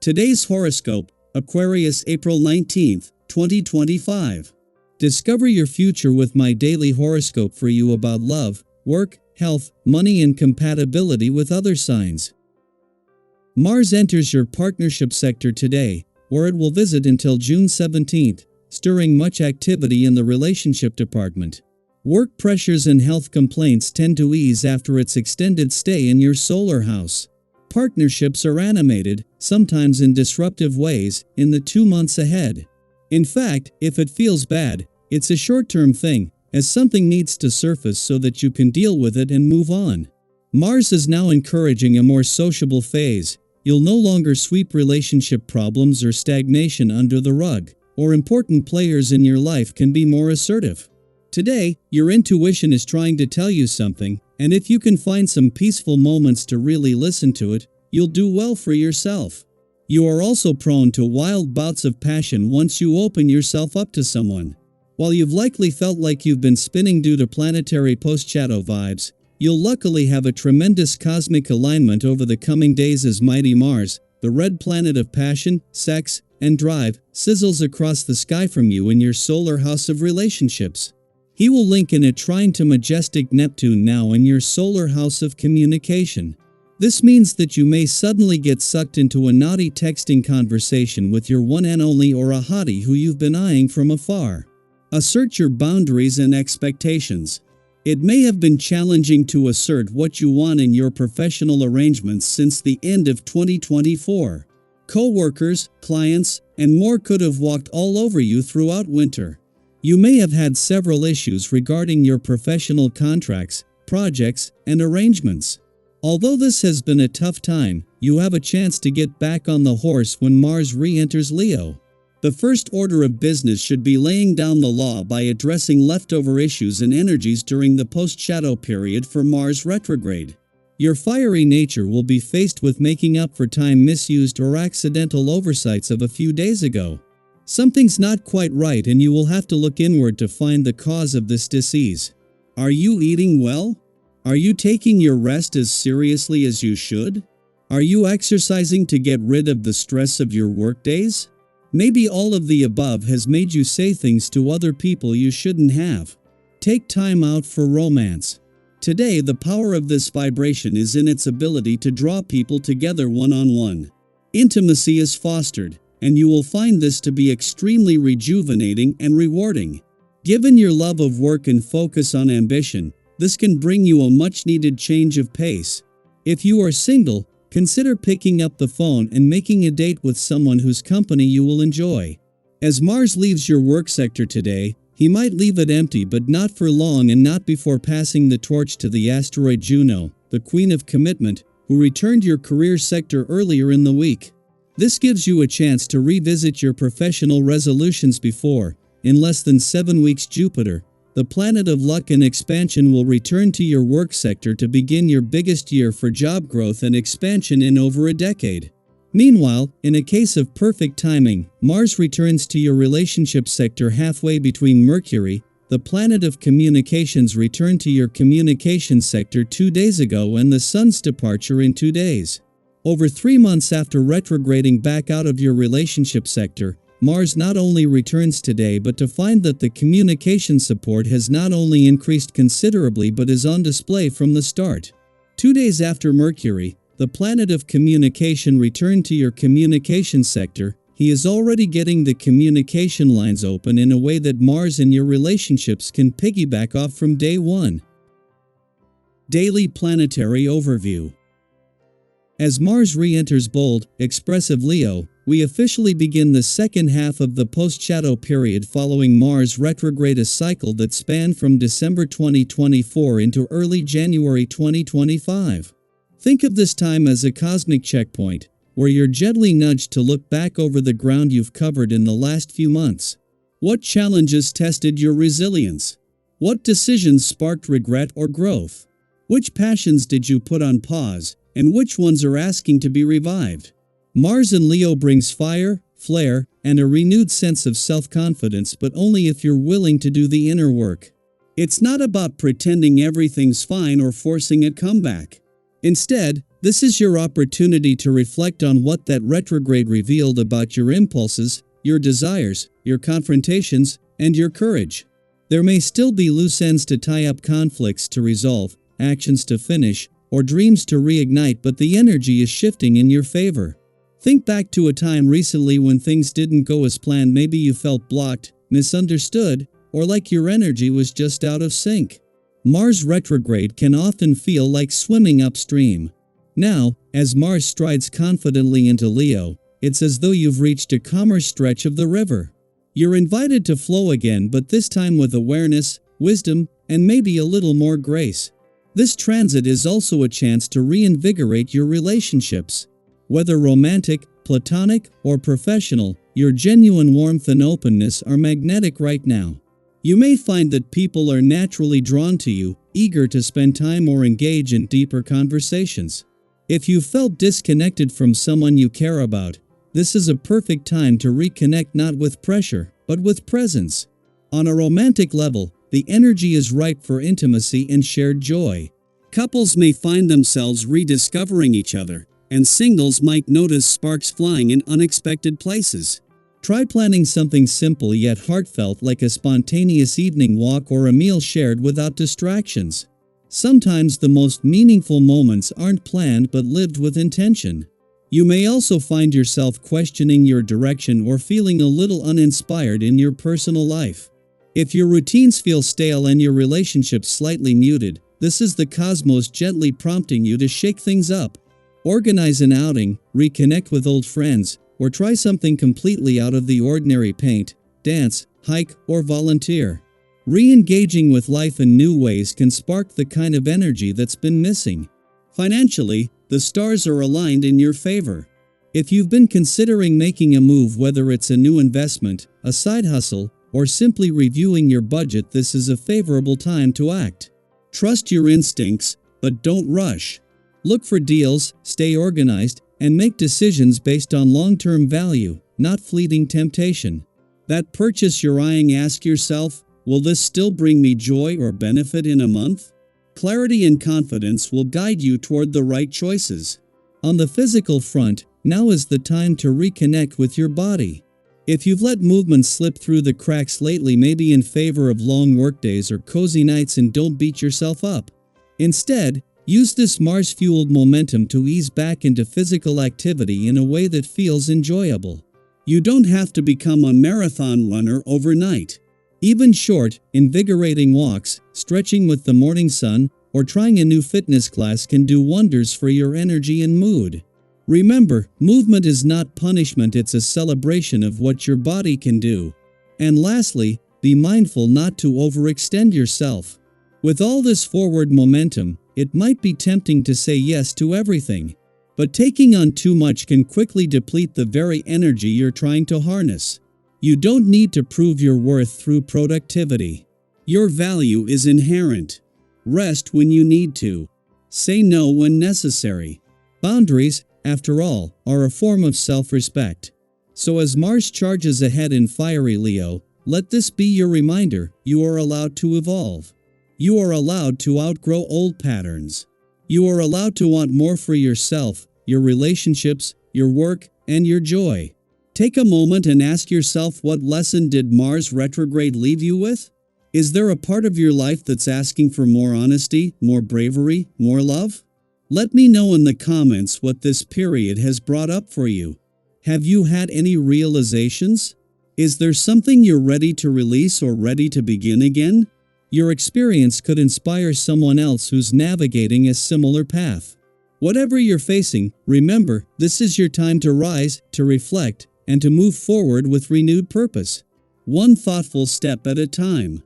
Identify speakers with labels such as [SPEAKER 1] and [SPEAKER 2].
[SPEAKER 1] Today's horoscope, Aquarius April 19th, 2025. Discover your future with my daily horoscope for you about love, work, health, money and compatibility with other signs. Mars enters your partnership sector today, where it will visit until June 17th, stirring much activity in the relationship department. Work pressures and health complaints tend to ease after its extended stay in your solar house. Partnerships are animated, sometimes in disruptive ways, in the 2 months ahead. In fact, if it feels bad, it's a short-term thing, as something needs to surface so that you can deal with it and move on. Mars is now encouraging a more sociable phase. You'll no longer sweep relationship problems or stagnation under the rug, or important players in your life can be more assertive. Today, your intuition is trying to tell you something, and if you can find some peaceful moments to really listen to it, you'll do well for yourself. You are also prone to wild bouts of passion once you open yourself up to someone. While you've likely felt like you've been spinning due to planetary post-shadow vibes, you'll luckily have a tremendous cosmic alignment over the coming days as mighty Mars, the red planet of passion, sex, and drive, sizzles across the sky from you in your solar house of relationships. He will link in a trine to majestic Neptune now in your solar house of communication. This means that you may suddenly get sucked into a naughty texting conversation with your one and only or a hottie who you've been eyeing from afar. Assert your boundaries and expectations. It may have been challenging to assert what you want in your professional arrangements since the end of 2024. Co-workers, clients, and more could have walked all over you throughout winter. You may have had several issues regarding your professional contracts, projects, and arrangements. Although this has been a tough time, you have a chance to get back on the horse when Mars re-enters Leo. The first order of business should be laying down the law by addressing leftover issues and energies during the post-shadow period for Mars retrograde. Your fiery nature will be faced with making up for time misused or accidental oversights of a few days ago. Something's not quite right and you will have to look inward to find the cause of this disease. Are you eating well? Are you taking your rest as seriously as you should? Are you exercising to get rid of the stress of your workdays? Maybe all of the above has made you say things to other people you shouldn't have. Take time out for romance. Today, the power of this vibration is in its ability to draw people together one-on-one. Intimacy is fostered, and you will find this to be extremely rejuvenating and rewarding. Given your love of work and focus on ambition, this can bring you a much-needed change of pace. If you are single, consider picking up the phone and making a date with someone whose company you will enjoy. As Mars leaves your work sector today, he might leave it empty but not for long and not before passing the torch to the asteroid Juno, the queen of commitment, who returned your career sector earlier in the week. This gives you a chance to revisit your professional resolutions before, in less than 7 weeks Jupiter, the planet of luck and expansion, will return to your work sector to begin your biggest year for job growth and expansion in over a decade. Meanwhile, in a case of perfect timing, Mars returns to your relationship sector halfway between Mercury, the planet of communications, returned to your communication sector 2 days ago, and the Sun's departure in 2 days. Over 3 months after retrograding back out of your relationship sector, Mars not only returns today but to find that the communication support has not only increased considerably but is on display from the start. 2 days after Mercury, the planet of communication, returned to your communication sector, he is already getting the communication lines open in a way that Mars in your relationships can piggyback off from day one. Daily Planetary Overview. As Mars re-enters bold, expressive Leo, we officially begin the second half of the post-shadow period following Mars retrograde, a cycle that spanned from December 2024 into early January 2025. Think of this time as a cosmic checkpoint, where you're gently nudged to look back over the ground you've covered in the last few months. What challenges tested your resilience? What decisions sparked regret or growth? Which passions did you put on pause, and which ones are asking to be revived? Mars in Leo brings fire, flair, and a renewed sense of self-confidence, but only if you're willing to do the inner work. It's not about pretending everything's fine or forcing a comeback. Instead, this is your opportunity to reflect on what that retrograde revealed about your impulses, your desires, your confrontations, and your courage. There may still be loose ends to tie up, conflicts to resolve, actions to finish, or dreams to reignite, but the energy is shifting in your favor. Think back to a time recently when things didn't go as planned. Maybe you felt blocked, misunderstood, or like your energy was just out of sync. Mars retrograde can often feel like swimming upstream. Now, as Mars strides confidently into Leo, it's as though you've reached a calmer stretch of the river. You're invited to flow again, but this time with awareness, wisdom, and maybe a little more grace. This transit is also a chance to reinvigorate your relationships. Whether romantic, platonic, or professional, your genuine warmth and openness are magnetic right now. You may find that people are naturally drawn to you, eager to spend time or engage in deeper conversations. If you felt disconnected from someone you care about, this is a perfect time to reconnect, not with pressure, but with presence. On a romantic level, the energy is ripe for intimacy and shared joy. Couples may find themselves rediscovering each other, and singles might notice sparks flying in unexpected places. Try planning something simple yet heartfelt, like a spontaneous evening walk or a meal shared without distractions. Sometimes the most meaningful moments aren't planned but lived with intention. You may also find yourself questioning your direction or feeling a little uninspired in your personal life. If your routines feel stale and your relationships slightly muted, this is the cosmos gently prompting you to shake things up. Organize an outing, reconnect with old friends, or try something completely out of the ordinary. Paint, dance, hike, or volunteer. Re-engaging with life in new ways can spark the kind of energy that's been missing. Financially, the stars are aligned in your favor. If you've been considering making a move, whether it's a new investment, a side hustle, or simply reviewing your budget, this is a favorable time to act. Trust your instincts, but don't rush. Look for deals, stay organized, and make decisions based on long-term value, not fleeting temptation. That purchase you're eyeing, ask yourself, will this still bring me joy or benefit in a month? Clarity and confidence will guide you toward the right choices. On the physical front, now is the time to reconnect with your body. If you've let movement slip through the cracks lately, maybe in favor of long workdays or cozy nights, and don't beat yourself up. Instead, use this Mars-fueled momentum to ease back into physical activity in a way that feels enjoyable. You don't have to become a marathon runner overnight. Even short, invigorating walks, stretching with the morning sun, or trying a new fitness class can do wonders for your energy and mood. Remember, movement is not punishment, it's a celebration of what your body can do. And lastly, be mindful not to overextend yourself. With all this forward momentum, it might be tempting to say yes to everything. But taking on too much can quickly deplete the very energy you're trying to harness. You don't need to prove your worth through productivity. Your value is inherent. Rest when you need to. Say no when necessary. Boundaries, after all, are a form of self-respect. So as Mars charges ahead in fiery Leo, let this be your reminder: you are allowed to evolve. You are allowed to outgrow old patterns. You are allowed to want more for yourself, your relationships, your work, and your joy. Take a moment and ask yourself, what lesson did Mars retrograde leave you with? Is there a part of your life that's asking for more honesty, more bravery, more love? Let me know in the comments what this period has brought up for you. Have you had any realizations? Is there something you're ready to release or ready to begin again? Your experience could inspire someone else who's navigating a similar path. Whatever you're facing, remember, this is your time to rise, to reflect, and to move forward with renewed purpose. One thoughtful step at a time.